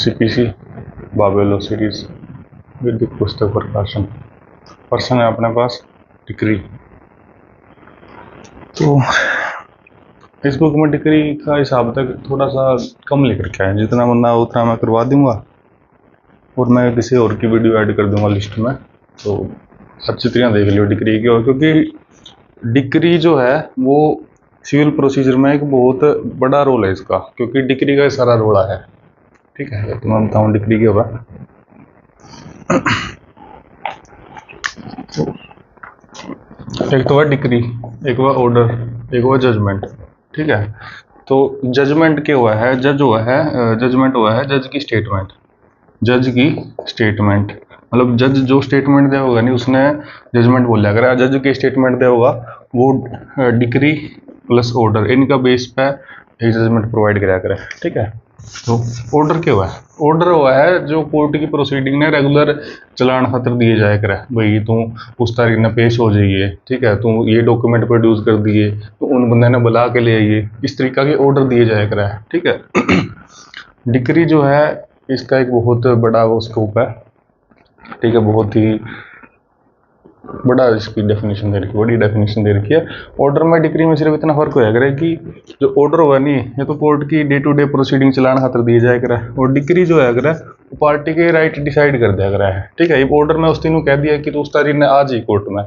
CPC बाबेलो series विद्युत पुस्तक प्रकाशन पर्सन है अपने पास डिक्री। तो इस बुक में डिक्री का हिसाब तक थोड़ा सा कम लिख रखा है, जितना बनना उतना मैं करवा दूंगा और मैं किसी और की वीडियो ऐड कर दूंगा लिस्ट में। तो अच्छी तरह देख लियो डिक्री की, और क्योंकि डिक्री जो है वो सिविल प्रोसीजर में एक बहुत बड़ा रोल है इसका, क्योंकि डिक्री का सारा रोड़ा है। ठीक है, तो मैं बताऊँ डिक्री क्या हुआ। एक तो है डिक्री, एक हुआ ऑर्डर, एक हुआ जजमेंट। ठीक है, तो जजमेंट क्या हुआ है, जज हुआ है, जजमेंट हुआ है जज की स्टेटमेंट। जज की स्टेटमेंट मतलब जज जो स्टेटमेंट दे होगा नहीं उसने जजमेंट बोला। अगर जज की स्टेटमेंट दे होगा वो डिक्री प्लस ऑर्डर, इनका बेस पे एक जजमेंट प्रोवाइड कराया करे। ठीक है, तो ऑर्डर क्या हुआ है, ऑर्डर हुआ है जो कोर्ट की प्रोसीडिंग ने रेगुलर चलान खातर दिए जाए करे। भाई तू उस तारीख में पेश हो जाइए, ठीक है, तू ये डॉक्यूमेंट प्रोड्यूस कर दिए, तो उन बंदे ने बुला के ले आइए, इस तरीका के ऑर्डर दिए जाए करे। ठीक है, डिक्री जो है इसका एक बहुत बड़ा वो स्कोप है। ठीक है, बहुत ही बड़ा इसकी डेफिनेशन दे रखी है, बड़ी डेफिनेशन दे रखी है। ऑर्डर में डिक्री में सिर्फ इतना फर्क होया करे कि जो ऑर्डर होगा नहीं ये तो कोर्ट की डे टू डे प्रोसीडिंग चलान खातर दिए जाए करे, और डिक्री जो है करे वो पार्टी के राइट डिसाइड कर दिया करा है। ठीक है, ऑर्डर में उस दिन कह दिया कि तो उस तारीख ने आज ही कोर्ट में,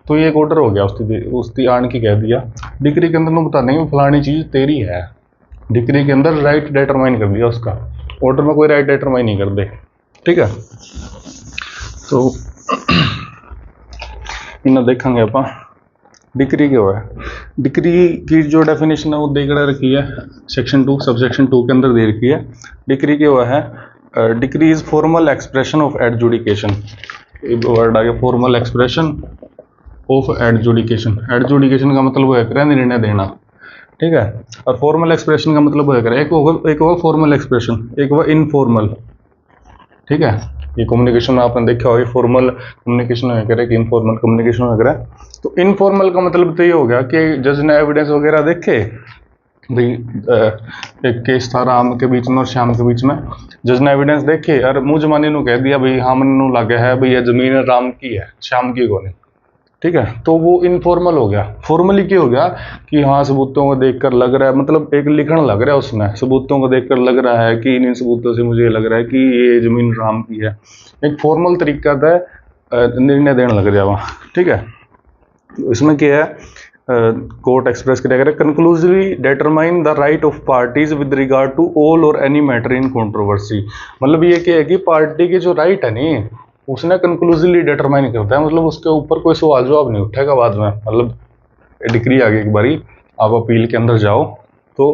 तो ये एक ऑर्डर हो गया, उसकी आन की कह दिया। डिक्री के अंदर बता नहीं फलानी चीज़ तेरी है, डिक्री के अंदर राइट डिटरमाइन कर दिया उसका, ऑर्डर में कोई राइट डिटरमाइन नहीं कर दे। ठीक है, तो इन्हें देखेंगे आप डिक्री क्या हुआ है। डिक्री की जो डेफिनेशन है वो दे रखी है सेक्शन 2 सबसेक्शन 2 के अंदर दे रखी है। डिक्री क्या हुआ है, decree is formal expression of adjudication. Word आ गया formal expression of adjudication. Adjudication का मतलब है निर्णय देना। ठीक है, और फॉर्मल एक्सप्रेशन का मतलब है एक होगा फॉर्मल एक्सप्रेशन, एक होगा इनफॉर्मल। ठीक है, ये कम्युनिकेशन में आपने देखा होगा फॉर्मल कम्युनिकेशन वगैरह कि इनफॉर्मल कम्युनिकेशन वगैरह। तो इनफॉर्मल का मतलब तो ये हो गया कि जज ने एविडेंस वगैरह देखे, भाई एक केस था राम के बीच में और श्याम के बीच में, जज ने एविडेंस देखे और मुँह जमाने को कह दिया भाई हाँ मन लगे है भाई ये जमीन राम की है श्याम की को नहीं। ठीक है, तो वो इनफॉर्मल हो गया। फॉर्मली क्या हो गया कि हाँ सबूतों को देखकर लग रहा है, मतलब एक लिखण लग रहा है उसमें, सबूतों को देखकर लग रहा है कि इन सबूतों से मुझे लग रहा है कि ये जमीन राम की है। एक फॉर्मल तरीका था निर्णय देने लग रहा वहाँ। ठीक है, इसमें क्या है, कोर्ट एक्सप्रेस करेगा conclusively determine the right of parties with regard to all और एनी मैटर इन कंट्रोवर्सी। मतलब ये क्या है कि पार्टी की जो राइट है नहीं उसने कंक्लूसिवली डिटरमाइन करता है, मतलब उसके ऊपर कोई सवाल जवाब नहीं उठेगा बाद में। मतलब डिक्री आ गई एक बारी आप अपील के अंदर जाओ तो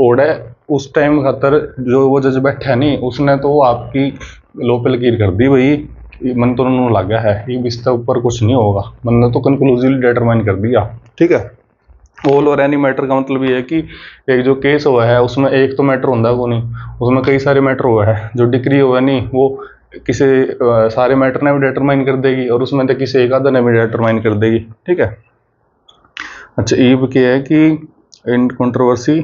ओडे उस टाइम खातर जो वो जज बैठा नहीं उसने तो आपकी लो पे लकीर कर दी, भाई मन तो उन्होंने लगा है ये इसके ऊपर कुछ नहीं होगा, मन ने तो कंक्लूसिवली डिटरमाइन कर दिया। ठीक है, ऑल और एनी मैटर का मतलब ये है कि एक जो केस हुआ है उसमें एक तो मैटर होता है वो नहीं, उसमें कई सारे मैटर हुआ है। जो डिक्री हुआ नहीं वो किसी सारे मैटर ने भी डिटरमाइन कर देगी और उसमें तो किसी एक आधा ने भी डिटरमाइन कर देगी। ठीक है, अच्छा ये क्या है कि इन कंट्रोवर्सी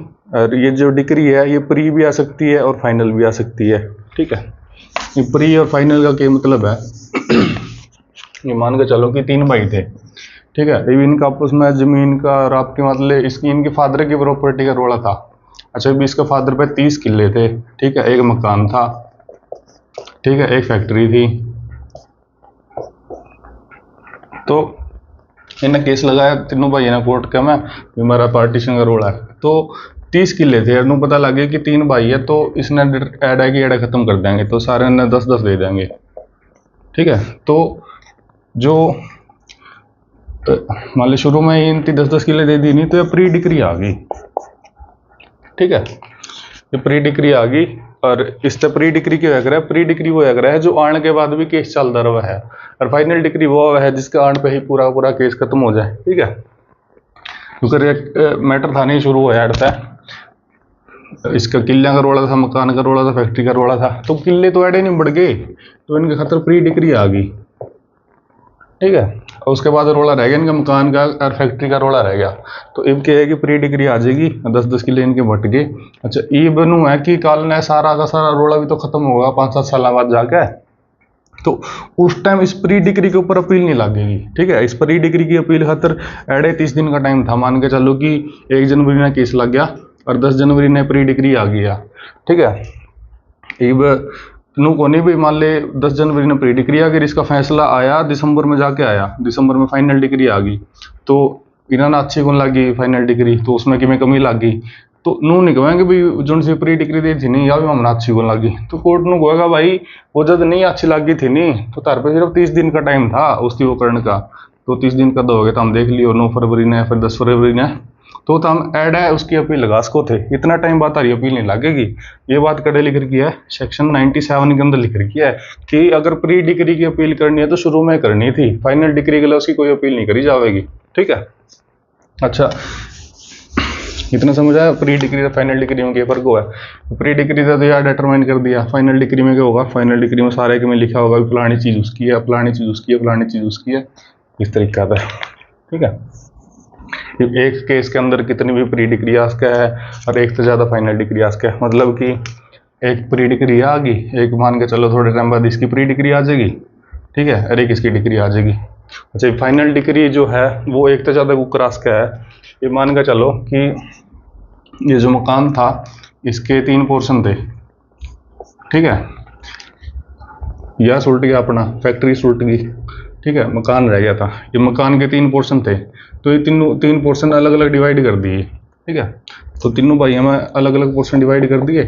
ये जो डिक्री है ये प्री भी आ सकती है और फाइनल भी आ सकती है। ठीक है, ये प्री और फाइनल का क्या मतलब है ये मान के चलो कि 3 भाई थे। ठीक है, इनका आपस में जमीन का और आपके मतलब इसकी इनके फादर की प्रॉपर्टी का रोड़ा था। अच्छा अभी इसका फादर पे 30 किले थे। ठीक है, एक मकान था, ठीक है, एक फैक्ट्री थी। तो इन्हें केस लगाया तीनों भाई ने कोर्ट का में हमारा पार्टीशन का रोड़ा है। तो 30 किले थे, इन्हों पता लगे कि 3 भाई है तो इसने ऐड है कि ऐड खत्म कर देंगे, तो सारे ने 10-10 दे देंगे। ठीक है, तो जो मान लो शुरू में इन 10-10 किले दे दी नहीं तो ये प्री डिक्री आ गई। ठीक है, ये प्री डिक्री आ गई और इससे प्री डिक्री क्या होया प्री डिक्री वो होया है जो आने के बाद भी केस चलता रहा है, और फाइनल डिक्री वो है जिसके आने पे ही पूरा पूरा केस खत्म हो जाए। ठीक है, क्योंकि मैटर था नहीं शुरू होया है, इसका किले का रोड़ा था, मकान का रोड़ा था, फैक्ट्री का रोड़ा था, तो किले तो ऐडे नहीं बढ़ गए तो इनके खतर प्री डिक्री आ गई। ठीक है। और उसके बाद रोला रह गया इनका मकान का और फैक्ट्री का रोला रह गया। तो इब क्या है कि प्री डिग्री आ जाएगी, 10-10 किलो इनके बट गए। अच्छा इब नू है कि कल ने सारा का सारा रोला भी तो खत्म होगा 5-7 साल बाद जाके, तो उस टाइम इस प्री डिग्री के ऊपर अपील नहीं लगेगी। ठीक है, इस प्री डिग्री की अपील खातर एडे 30 दिन का टाइम था। मान के चलो कि 1 जनवरी ने केस लग गया और 10 जनवरी ने प्री डिग्री आ गया। ठीक है, इब नू कोनी भी मान ले 10 जनवरी ने प्री डिग्री आ गई, इसका फैसला आया दिसंबर में जाके आया, दिसंबर में फाइनल डिग्री आ गई। तो इन्होंने अच्छी कौन लगी फाइनल डिग्री, तो उसमें कि कमी लग गई, तो नू नहीं कहेंगे भाई जो सी प्री डिग्री दी थी नहीं या भी हमने अच्छी कौन लगी। तो कोर्ट नू कहेगा भाई वो जब नहीं अच्छी लगी थी नहीं तो तार पे सिर्फ 30 दिन का टाइम था उसकी वो करने का, तो 30 दिन का दोगे तो हम देख लियो 9 फरवरी ने फिर 10 फरवरी ने, तो हम ऐड है उसकी अपील लगा सको थे। इतना टाइम बाद तारी अपील नहीं लगेगी। ये बात कड़े लिख रखी है सेक्शन 97 के अंदर लिख रखी है कि अगर प्री डिग्री की अपील करनी है तो शुरू में करनी थी, फाइनल डिग्री के लिए उसकी कोई अपील नहीं करी जाएगी। ठीक है, अच्छा इतना समझ आया प्री डिग्री और फाइनल डिग्री में क्या फर्क हुआ है। प्री डिग्री से तो यार डिटरमाइन कर दिया, फाइनल डिग्री में क्या होगा, फाइनल डिग्री में सारे के में लिखा होगा कि फलानी चीज़ उसकी है, फलानी चीज़ उसकी है, फलानी चीज़ उसकी है, इस तरीके का। ठीक है, एक केस के अंदर कितनी भी प्री डिग्री आ सका है और एक से ज़्यादा फाइनल डिग्री आ सका है, मतलब कि एक प्री डिग्री आ गई, एक मान के चलो थोड़े टाइम बाद इसकी प्री डिग्री आ जाएगी। ठीक है, और एक इसकी डिग्री आ जाएगी। अच्छा फाइनल डिग्री जो है वो एक से ज़्यादा को क्रॉस का है। ये मान के चलो कि ये जो मकान था इसके 3 पोर्शन थे। ठीक है, यह सुलट गया अपना, फैक्ट्री सुलट गई। ठीक है, मकान रह गया था, ये मकान के 3 पोर्शन थे, तो ये तीन पोर्शन अलग अलग डिवाइड कर दिए। ठीक है, तो तीनों भाई हमें अलग अलग पोर्शन डिवाइड कर दिए।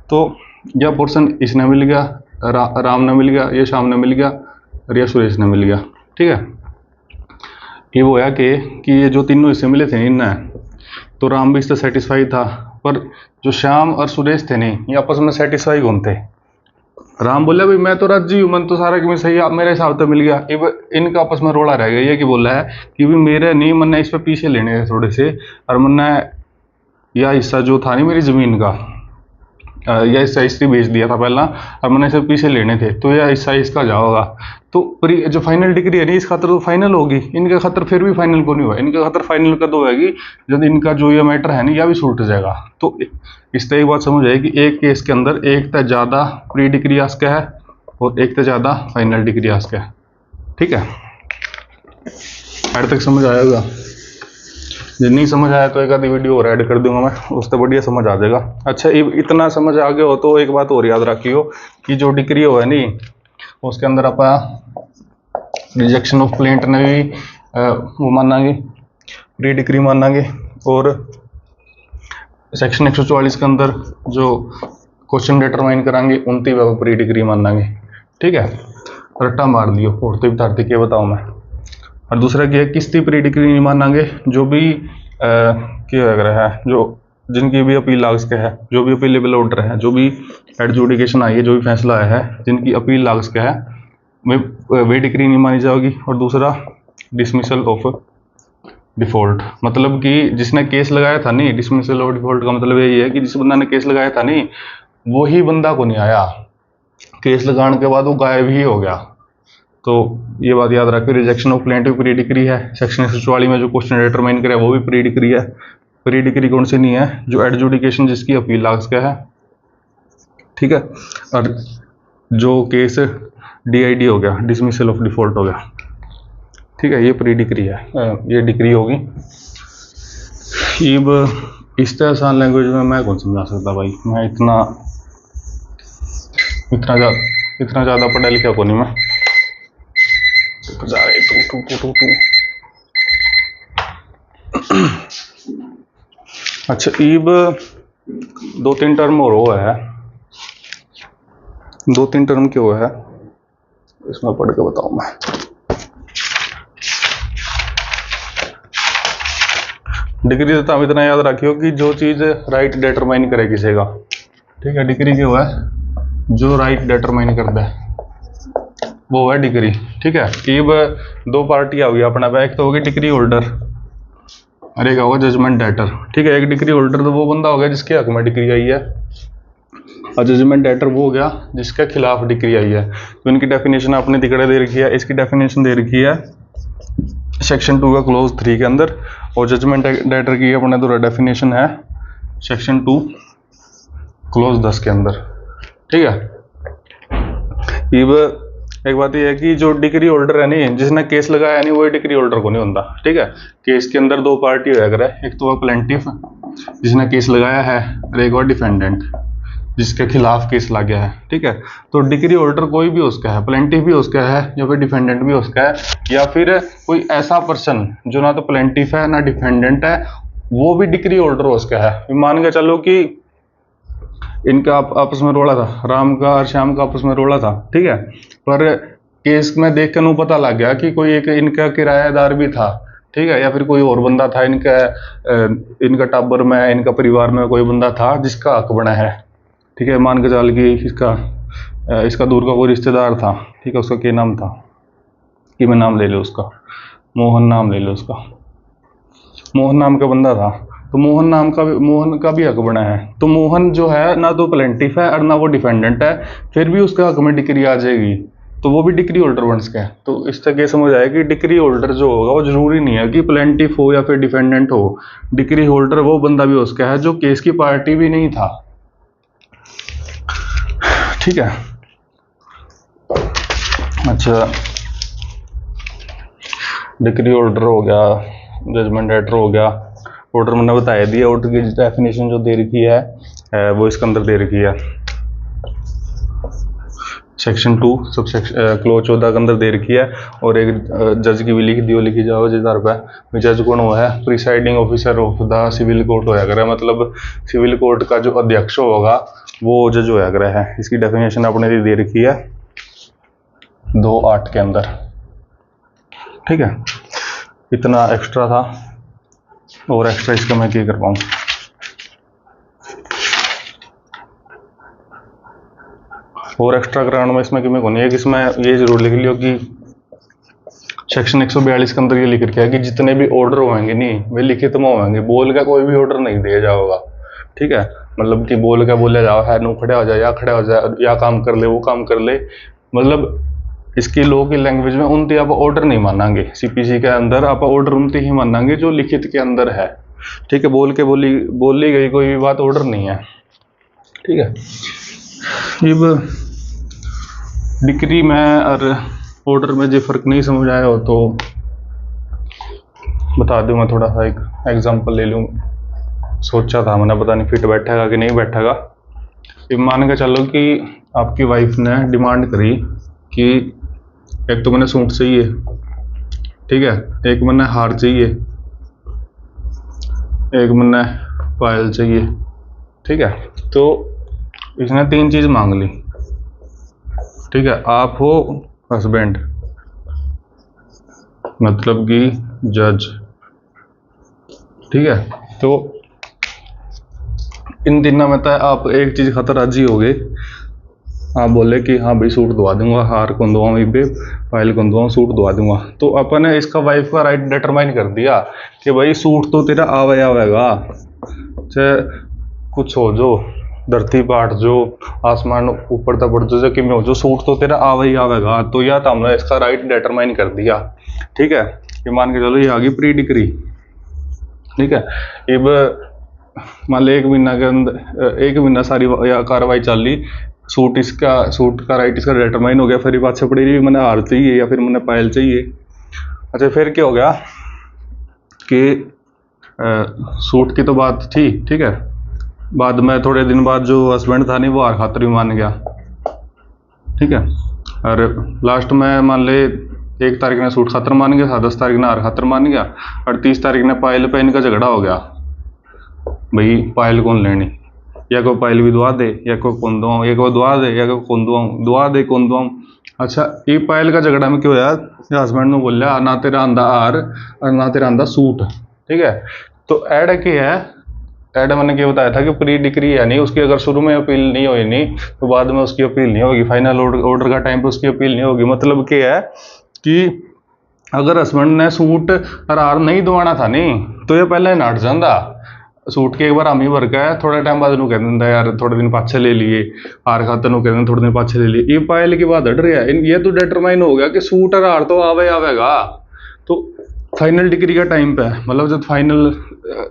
तो यह पोर्शन इसने मिल गया, राम ने मिल गया, ये श्याम ने मिल गया और यह सुरेश ने मिल गया। ठीक है, ये वो है कि ये जो तीनों हिस्से मिले थे इनने, तो राम भी इससे सेटिस्फाई था, पर जो श्याम और सुरेश थे नहीं ये आपस में सेटिस्फाई कौन थे। राम बोला भाई मैं तो राजी हूँ, मन तो सारा कि मैं सही मेरे हिसाब से मिल गया। इनका आपस में रोड़ा रह गया, ये कि बोला है कि भी मेरे नहीं मन ने इस पर पीछे लेने थे थोड़े से, और मन ने यह हिस्सा जो था नहीं मेरी ज़मीन का, यह हिस्सा इसकी बेच दिया था पहला और मैंने इसे पीछे लेने थे, तो यह हिस्सा इसका जाओगा। तो जो फाइनल डिग्री है नहीं इस खातर तो फाइनल होगी, इनके खातर फिर भी फाइनल को नहीं हुआ, इनके खातर फाइनल कद होगी जब इनका जो ये मैटर है नहीं यह भी सुलट जाएगा। तो इस तरह एक बात समझ आए कि एक केस के अंदर एक से ज़्यादा प्री डिग्री आ सका है और एक से ज़्यादा फाइनल डिग्री आ सका है। ठीक है, ऐड तक समझ आएगा। जो नहीं समझ आया तो एक आधी वीडियो और ऐड कर दूंगा मैं, उससे बढ़िया समझ आ जाएगा। अच्छा इतना समझ आ गया हो तो एक बात और याद रखियो कि जो डिग्री हो है नहीं उसके अंदर आप रिजेक्शन ऑफ प्लेंट ने भी वो मानांगे, प्री डिग्री मानांगे, और सेक्शन 144 के अंदर जो क्वेश्चन डिटरमाइन करांगे उनकी प्री डिग्री मानांगे। ठीक है, रट्टा मार लियो और तो विद्यार्थी के बताऊँ मैं। और दूसरा क्या है, किसकी प्री डिग्री नहीं मानांगे, जो भी क्या लग रहा है जो जिनकी भी अपील लाग सके है, जो भी अपीलेबल ऑर्डर है, जो भी एडजुडिकेशन आई है, जो भी फैसला आया है जिनकी अपील लाग सके है वे डिग्री नहीं मानी जाएगी। और दूसरा डिसमिसल ऑफ डिफॉल्ट, मतलब कि जिसने केस लगाया था नहीं, डिसमिसल ऑफ डिफॉल्ट का मतलब यही है कि जिस बंदा ने केस लगाया था नहीं वही बंदा को नहीं आया, केस लगाने के बाद वो गायब ही हो गया। तो ये बात याद रखिए, रिजेक्शन ऑफ प्लेंट भी प्री डिग्री है, सेक्शन 144 में जो क्वेश्चन डिटरमाइन करे वो भी प्री डिग्री है। प्री डिग्री कौन सी नहीं है, जो एडजुडिकेशन जिसकी अपील लाग सका है। ठीक है, और जो केस DID हो गया, डिसमिसल ऑफ डिफॉल्ट हो गया। ठीक है, ये प्री डिग्री है, ये डिग्री होगी। अब इस तरह आसान लैंग्वेज में मैं कौन समझा सकता भाई, मैं इतना ज़्यादा पढ़ा लिखा को नहीं मैं। अच्छा ईब 2-3 टर्म और हुआ है, 2-3 टर्म क्यों है इसमें पढ़ के बताऊं मैं। डिग्री तो हम इतना याद रखियो कि जो चीज़ राइट डिटरमाइन करे किसी का। ठीक है, डिग्री क्यों है, जो राइट डिटरमाइन करता है वो है डिग्री। ठीक है, अब 2 पार्टी आ गई अपना, एक तो होगी डिग्री होल्डर और एक होगा जजमेंट डेटर। ठीक है, एक डिग्री होल्डर तो वो बंदा हो गया जिसके हक में डिग्री आई है, जजमेंट डेटर वो हो गया जिसके खिलाफ डिक्री आई है। तो इनकी डेफिनेशन आपने तिकड़े दे रखी है, इसकी डेफिनेशन दे रखी है सेक्शन 2 का क्लोज 3 के अंदर, और जजमेंट डेटर की अपने दूसरा डेफिनेशन है सेक्शन 2 क्लोज 10 के अंदर। ठीक है। अब एक बात यह है कि जो डिक्री होल्डर है नहीं, जिसने केस लगाया नहीं, वो डिक्री होल्डर को नहीं होता। ठीक है। केस के अंदर दो पार्टी होया करे, एक तो वह प्लेंटिफ जिसने केस लगाया है, और एक और डिफेंडेंट जिसके खिलाफ केस लग गया है। ठीक है। तो डिक्री होल्डर कोई भी उसका है, प्लेंटिफ भी उसका है या फिर डिफेंडेंट भी उसका है, या फिर कोई ऐसा पर्सन जो ना तो प्लेंटिफ है ना डिफेंडेंट है, वो भी डिक्री होल्डर उसका है। मान के चलो कि इनका आपस में रोड़ा था, राम का और श्याम का आपस में रोड़ा था। ठीक है। पर केस में देख कर उन्हें पता लग गया कि कोई एक इनका किराएदार भी था। ठीक है। या फिर कोई और बंदा था इनका टाबर में, इनका परिवार में कोई बंदा था जिसका हक बना है। ठीक है। मान के चल कि इसका दूर का कोई रिश्तेदार था। ठीक है। उसका क्या नाम था कि मैं नाम ले लूँ उसका, मोहन नाम ले लो उसका, मोहन नाम का बंदा था। तो मोहन का भी हक बना है। तो मोहन जो है ना तो प्लेंटिफ है और ना वो डिफेंडेंट है, फिर भी उसका हक में डिक्री आ जाएगी, तो वो भी डिक्री होल्डर बन सके। तो इस तरह समझ आया कि डिक्री होल्डर जो होगा वो जरूरी नहीं है कि प्लेंटिफ हो या फिर डिफेंडेंट हो। डिक्री होल्डर वो बंदा भी उसका है जो केस की पार्टी भी नहीं था। ठीक है। अच्छा, डिक्री होल्डर हो गया, जजमेंट डेटर हो गया। ऑर्डर मैंने बता दिया। ऑर्डर की डेफिनेशन जो दे रखी है वो इसके अंदर दे रखी है सेक्शन 2 सबसेक्शन क्लोज 14 के अंदर दे रखी है। और एक जज की भी लिख दियो, लिखी जाओ जिधर पे जज कौन हुआ है, presiding officer of the civil court होया करे, मतलब सिविल कोर्ट का जो अध्यक्ष होगा वो जज होया करे है। इसकी डेफिनेशन अपने लिए दे रखी है 2(8) के अंदर। ठीक है। इतना एक्स्ट्रा था, और एक्स्ट्रा इसका मैं क्या कर पाऊँ। और एक्स्ट्रा कराने में इसमें क्यों नहीं है कि इसमें ये जरूर लिख लियो कि सेक्शन 142 के अंदर ये लिख रखा है कि जितने भी ऑर्डर होंगे नहीं वे लिखित में होंगे, बोल का कोई भी ऑर्डर नहीं दिया जाएगा। ठीक है। मतलब कि बोल का बोला जाओ है, नू खड़ा हो जाए या खड़ा हो जाए, या काम कर ले वो काम कर ले, मतलब इसकी लॉ की लैंग्वेज में उनती आप ऑर्डर नहीं मानांगे। सीपीसी के अंदर आप ऑर्डर उनती ही मानांगे जो लिखित के अंदर है। ठीक है। बोल के बोली गई कोई भी बात ऑर्डर नहीं है। ठीक है। अब डिक्री में और ऑर्डर में जो फर्क नहीं समझ आया हो तो बता दूं, मैं थोड़ा सा एक एग्जांपल ले लूँ। सोचा था मैंने, पता नहीं फिट बैठेगा कि नहीं बैठेगा। अब मान के चलो कि आपकी वाइफ ने डिमांड करी कि एक तो मैंने सूट चाहिए, ठीक है, एक मैंने हार चाहिए, एक मैंने पायल चाहिए। ठीक है। तो इसने 3 चीज़ मांग ली। ठीक है। आप हो हस्बैंड, मतलब कि जज। ठीक है। तो इन तीनों में तो आप एक चीज़ खतर राजी हो गए, आप बोले कि हाँ भाई सूट धुआ दूंगा, हार को धुआ भी, पायल को धुआ, सूट धुआ दूंगा। तो अपन ने इसका वाइफ का राइट डिटरमाइन कर दिया कि भाई सूट तो तेरा आवेगा, चाहे कुछ हो, जो धरती पाट जो आसमान ऊपर तपड़ जो कि में हो, जो सूट तो तेरा आवेगा। तो या तो हमने इसका राइट डिटरमाइन कर दिया। ठीक है। ये मान के चलो ये आ गई प्री डिक्री। ठीक है। अब मान लो 1 महीना के अंदर 1 महीना सारी कार्रवाई चल रही, सूट का राइट इसका डिटरमाइन हो गया। फिर बात से पड़ी रही मैंने हार चाहिए या फिर मैंने पायल चाहिए। अच्छा, फिर क्या हो गया कि सूट की तो बात थी। ठीक है। बाद में थोड़े दिन बाद जो हस्बैंड था नहीं, वो हार खातर भी मान गया। ठीक है। और लास्ट में मान ले 1 तारीख ने सूट खातर मान गया था, 10 तारीख ने हार खातर मान गया, और 30 तारीख ने पायल पे इनका झगड़ा हो गया, भाई पायल कौन लेनी, या को पायल भी दुआ दे, या को कौन दुआऊँ, या को दुआ दे, या को कौन दुआऊँ, दुआ दे कौन दुआऊँ। अच्छा, ये पायल का झगड़ा में क्यों यार, हस्बैंड ने बोलिया ना तेरा आंदा हार और ना तेरा आंदा सूट। ठीक है। तो ऐड क्या है, ऐड मैंने क्या बताया था कि प्री डिक्री है नहीं, उसकी अगर शुरू में अपील नहीं हुई नहीं तो बाद में उसकी अपील नहीं होगी, फाइनल ऑर्डर का टाइम पे उसकी अपील नहीं होगी। मतलब क्या है कि अगर हस्बैंड ने सूट और हार नहीं दवाना था नहीं तो ये पहले नाट जाता, सूट के एक बार हामी भर के थोड़ा टाइम बाद कह दिंदा यार थोड़े दिन पाछे ले लिए, हार खातर कह दिंदा थोड़े दिन पाछे ले लिए। ये पायल की बात हट रही है, ये तो डिटरमाइन हो गया कि सूट और हार तो आवेगा। तो फाइनल डिग्री का टाइम पे मतलब जब फाइनल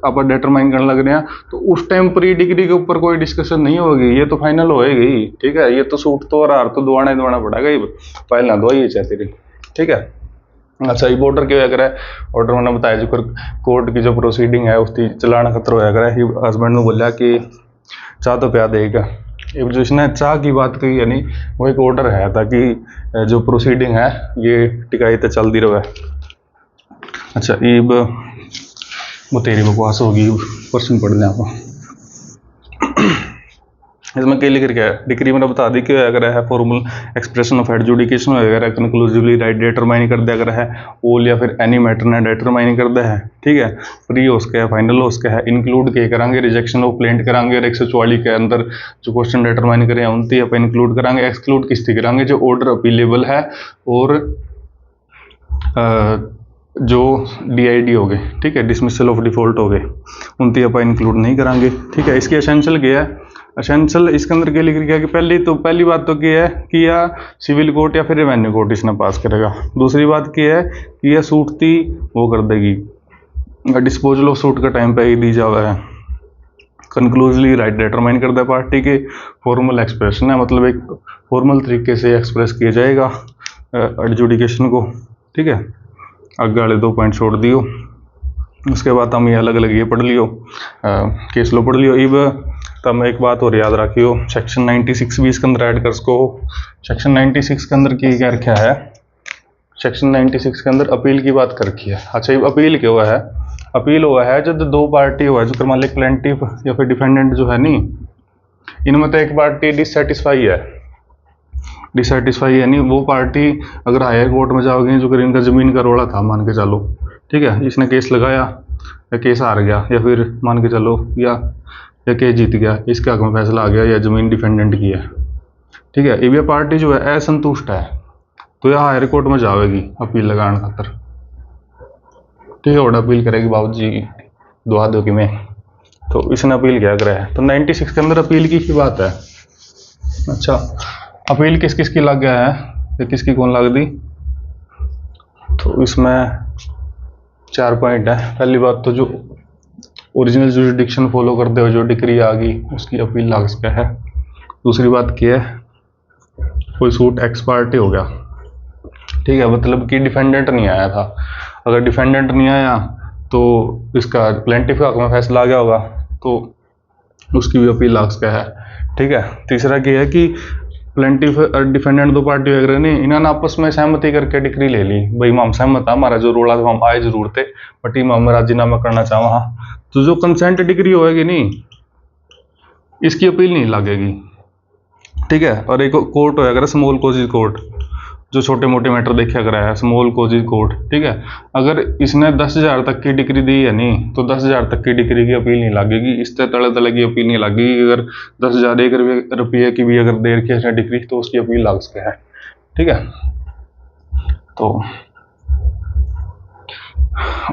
आप डिटरमाइन करने लग रहे हैं तो उस टाइम प्री डिग्री के ऊपर कोई डिस्कशन नहीं होगी, ये तो फाइनल होएगी। ठीक है, ये तो सूट तो और हार तो दवाना पड़ेगा, ये फाइल ना दवाई चाहती रही। ठीक है, अच्छा ये ऑर्डर क्यों है ऑर्डर मैंने बताया जो कोर्ट की जो प्रोसीडिंग है उसकी चलाना खतरा होया करे। हस्बैंड ने बोला कि चाह तो प्या देगा, अब जो इसने चाह की बात कही यानी वो एक ऑर्डर है ताकि जो प्रोसीडिंग है ये टिकाई तो चलती रहे। अच्छा ईब वो तेरी बकवास होगी, क्वेश्चन पढ़ने आप इसमें क्या लिख रखा है, डिग्री मैंने बता दी कि अगर है फॉर्मल एक्सप्रेशन ऑफ एडजुडिकेशन वगैरह कंक्लूसिवली राइट डिटरमाइन कर दिया अगर है ऑल या फिर एनी मैटर ने डिटरमाइन कर दिया है। ठीक है, प्री हो उसका है, फाइनल हो उसका है, इंक्लूड के करांगे, रिजेक्शन ऑफ प्लेंट करांगे और 144 के अंदर जो क्वेश्चन डिटरमाइन करें उनती आप इंक्लूड करांगे, एक्सक्लूड किसती करांगे जो ऑर्डर अपीलेबल है और जो DID हो गए। ठीक है, डिसमिसल ऑफ डिफॉल्ट हो गए उनती आप इंक्लूड नहीं करांगे। ठीक है, इसकी एसेंशियल क्या है, एसेंशियल इसके अंदर क्या लिख रखा है कि पहली बात तो क्या है कि या सिविल कोर्ट या फिर रेवेन्यू कोर्ट इसने पास करेगा। दूसरी बात क्या है कि यह सूट थी वो कर देगी, डिस्पोजल ऑफ सूट का टाइम पे ही दी जावा है, कंक्लूसिवली राइट डिटरमाइन कर दे पार्टी के, फॉर्मल एक्सप्रेशन है मतलब एक फॉर्मल तरीके से एक्सप्रेस किया जाएगा एडजुडिकेशन को। ठीक है, आगे वाले 2 पॉइंट छोड़ दियो, उसके बाद हम ये अलग अलग ये पढ़ लियो, केस लो पढ़ लियो। इब तब एक बात और याद रखियो, सेक्शन 96 भी इसके अंदर ऐड कर सको। सेक्शन 96 के अंदर क्या रखा है, सेक्शन 96 के अंदर अपील की बात कर रखी है। अच्छा ये अपील क्या हुआ है, अपील हुआ है जब 2 पार्टी हुआ है जो मालिक प्लेंटिफ या फिर डिफेंडेंट जो है नी, इनमें तो एक पार्टी डिससेटिस्फाई है, डिससेटिस्फाई यानी वो पार्टी अगर हायर कोर्ट में जाओगे जो इनका ज़मीन का रोड़ा था मान के चलो, ठीक है, इसने केस लगाया या केस हार गया या फिर मान के चलो या केस जीत गया, इसके हक में फैसला आ गया या ज़मीन डिफेंडेंट की है। ठीक है, ये पार्टी जो है असंतुष्ट है तो यह हायर कोर्ट में जाएगी अपील लगाने खातर। ठीक है, और अपील करेगी बाबू जी दुआ दो कि मैं, तो इसने अपील क्या करा है, तो 96 के अंदर अपील की ही बात है। अच्छा अपील किस किस की लग गया है या किसकी कौन लग दी, तो इसमें 4 पॉइंट है। पहली बात तो जो ओरिजिनल जुरिडिक्शन फॉलो करते हुए जो डिक्री आ गई उसकी अपील लग सकता है। दूसरी बात क्या है, कोई सूट एक्स पार्टी हो गया, ठीक है, मतलब कि डिफेंडेंट नहीं आया था, अगर डिफेंडेंट नहीं आया तो इसका प्लेंटिफ का हक में फैसला आ गया होगा तो उसकी भी अपील लग सकता है। ठीक है, तीसरा क्या है कि प्लेंटिफ और डिफेंडेंट 2 पार्टी वगैरह नहीं, इन्होंने आपस में सहमति करके डिक्री ले ली, भाई हम सहमत है, हमारा जो रोड़ा था हम आए जरूर थे बट हम राजीनामा करना चाहो। हाँ, तो जो कंसेंट डिक्री होएगी नहीं इसकी अपील नहीं लगेगी। ठीक है, और एक कोर्ट होएगा स्मॉल कोजिज कोर्ट जो छोटे मोटे मैटर देखा करा है, स्मॉल कोजिज कोर्ट। ठीक है, अगर इसने 10,000 तक की डिक्री दी है नहीं तो 10,000 तक की डिक्री की अपील नहीं लगेगी, इससे तले की अपील नहीं लगेगी। अगर 10,000 रुपये की भी अगर देर की डिक्री तो उसकी अपील लग सकती है। ठीक है, तो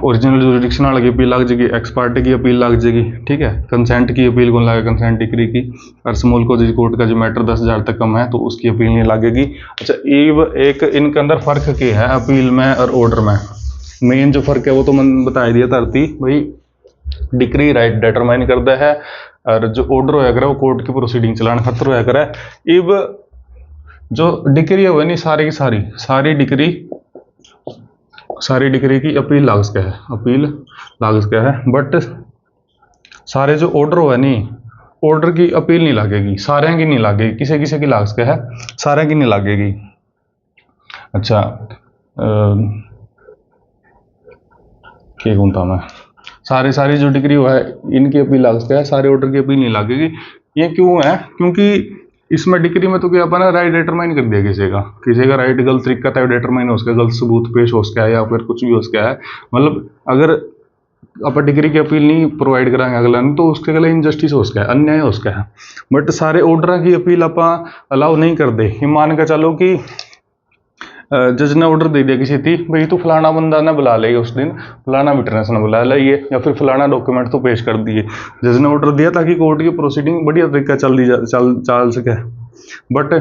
ओरिजिनल जुरिडिक्शन वाले की अपील लग जाएगी, एक्स पार्टी की अपील लग जाएगी। ठीक है, कंसेंट की अपील कौन लगेगा, कंसेंट डिक्री की, और स्मॉल कोजिज कोर्ट का जो मैटर 10,000 तक कम है तो उसकी अपील नहीं लगेगी। अच्छा एक इनके अंदर फर्क क्या है अपील में और ऑर्डर में, मेन जो फर्क है वो तो मैंने बता दिया धरती भाई, डिक्री राइट डिटरमाइन करता है और जो ऑर्डर होया करे वो कोर्ट की प्रोसीडिंग चलाने खातर होया करे। इब जो डिक्री है नहीं सारी की सारी डिक्री की अपील लाग सकता है, अपील लाग सकता है, बट सारे जो ऑर्डर हुआ नहीं ऑर्डर की अपील नहीं लगेगी, सारे की नहीं लगेगी, किसी किसी की लाग सकता है, सारे की नहीं लगेगी। अच्छा क्या कहूँ मैं, सारी जो डिग्री हुआ है इनकी अपील लाग सकता है, सारे ऑर्डर की अपील नहीं लगेगी। ये क्यों है, क्योंकि इसमें डिक्री में तो क्या अपना राइट डिटरमाइन कर दिया, किसी का राइट गलत तरीका था डिटरमाइन हो सका, गलत सबूत पेश हो सका है या फिर कुछ भी हो सका है। मतलब अगर आप डिग्री की अपील नहीं प्रोवाइड कराएंगे अगला नहीं तो उसके अगला इनजस्टिस हो सका है, अन्याय हो सका है। बट सारे ऑर्डर की अपील आप अलाउ नहीं कर दे। ये मान के चलो कि जज ने ऑर्डर दे दिया किसी थी भाई तू फलाना बंदा ना बुला ले उस दिन, फलाना विटनेस ने बुला लाइए या फिर फलाना डॉक्यूमेंट तो पेश कर दिए। जज ने ऑर्डर दिया ताकि कोर्ट की प्रोसीडिंग बढ़िया तरीका चल सके। बट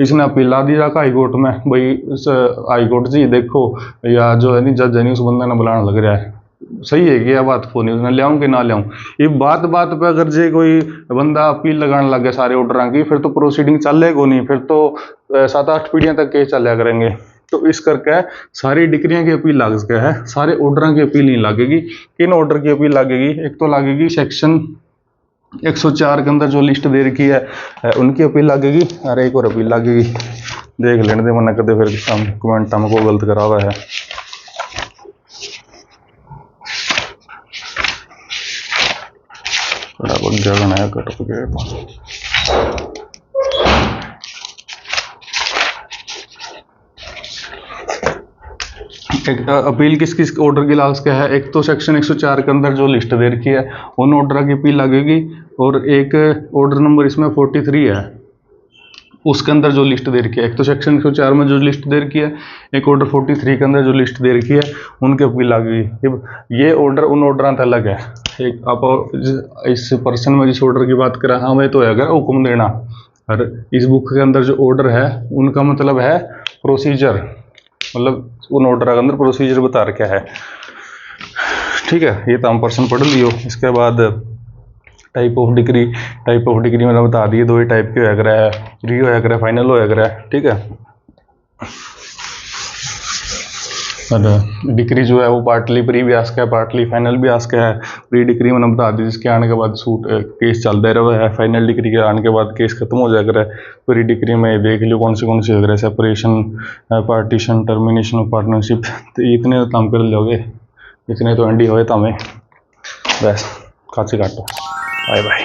इसने अपील ला दी जाकर हाई कोर्ट में, भाई हाई कोर्ट जी देखो या जो है नहीं जज है नहीं उस बंदा ने बुलाने लग रहा है, सही है कि यह बात को नहीं उसने लियाऊँ कि ना लियाऊँ। ये बात बात पे अगर जे कोई बंदा अपील लगाने लग गया सारे ऑर्डर की, फिर तो प्रोसीडिंग चलेगा नहीं, फिर तो 7-8 पीढ़ियाँ तक केस चला करेंगे। तो इस करके सारी डिक्रियाँ की अपील लाग सके है, सारे ऑर्डर की अपील नहीं लागेगी। किन ऑर्डर की अपील लागेगी? एक तो लागेगी सेक्शन 104 के अंदर जो लिस्ट दे रखी है उनकी अपील लागेगी, और एक और अपील लागेगी, देख लेने दे मना करते फिर कमेंट हमको गलत करा हुआ है। जगह नया कट गया एक अपील किस किस ऑर्डर की लाग सके है? एक तो सेक्शन 104 के अंदर जो लिस्ट दे रखी है उन ऑर्डर की अपील लगेगी, और एक ऑर्डर नंबर इसमें 43 है उसके अंदर जो लिस्ट दे रखी है। एक तो सेक्शन 104 में जो लिस्ट दे रखी है, एक ऑर्डर 43 के अंदर जो लिस्ट दे रखी है उनकी अपील लगेगी। ये ऑर्डर उन ऑर्डर से अलग है। एक आप इस पर्सन में जिस ऑर्डर की बात करें, हाँ मैं तो है अगर हुक्म देना, और इस बुक के अंदर जो ऑर्डर है उनका मतलब है प्रोसीजर, मतलब उन ऑर्डर के अंदर प्रोसीजर बता रखा है। ठीक है, ये तो हम पर्सन पढ़ लियो। इसके बाद टाइप ऑफ डिग्री मैंने बता दिए, दो ही टाइप के होया करा है, प्री होया करा है, फाइनल होया करा है। ठीक है, और डिग्री जो है वो पार्टली प्री भी आ सका है, पार्टली फाइनल भी आ सका है। प्री डिग्री मैंने बता दी जिसके आने के बाद सूट केस चलता रहा है, फाइनल डिग्री के आने के बाद केस खत्म हो जाएगा। प्री डिग्री में देख लियो कौन सी वगैरह, separation, partition, termination of partnership, तो इतने तो हम कर लोगे, इतने तो एंडी होए तो हमें बस खांसी काटो। Bye bye.